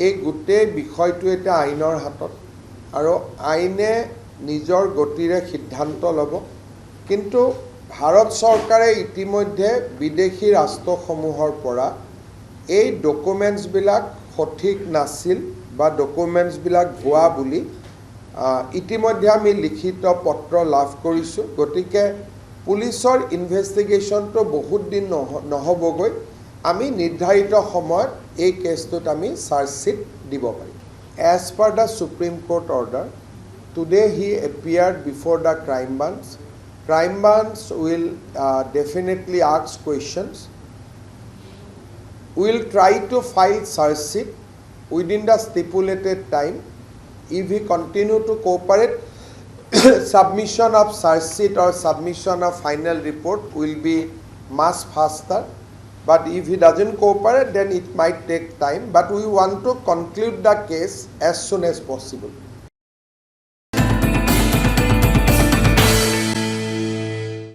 এই গোটেই বিষয়টো এটা আইনৰ হাতত আৰু আইনে নিজৰ গতিৰে সিদ্ধান্ত ল'ব কিন্তু ভাৰত চৰকাৰে ইতিমধ্যে বিদেশী ৰাষ্ট্ৰসমূহৰ পৰা এই ডকুমেণ্টছবিলাক সঠিক নাছিল বা ডকুমেণ্টছবিলাক ভুৱা বুলি ইতিমধ্যে আমি লিখিত পত্ৰ লাভ কৰিছোঁ গতিকে পুলিচৰ ইনভেষ্টিগেশ্যনটো বহুত দিন নহ'বগৈ আমি নিৰ্ধাৰিত সময়ত এই কেছটোত আমি চাৰ্জশ্বিট দিব পাৰিম as per the Supreme Court order today he appeared before the crime branch will definitely ask questions will try to file charge sheet within the stipulated time. If he continue to cooperate, submission of charge sheet or submission of final report will be much faster. But if he doesn't cooperate, then it might take time. But we want to conclude the case as soon as possible.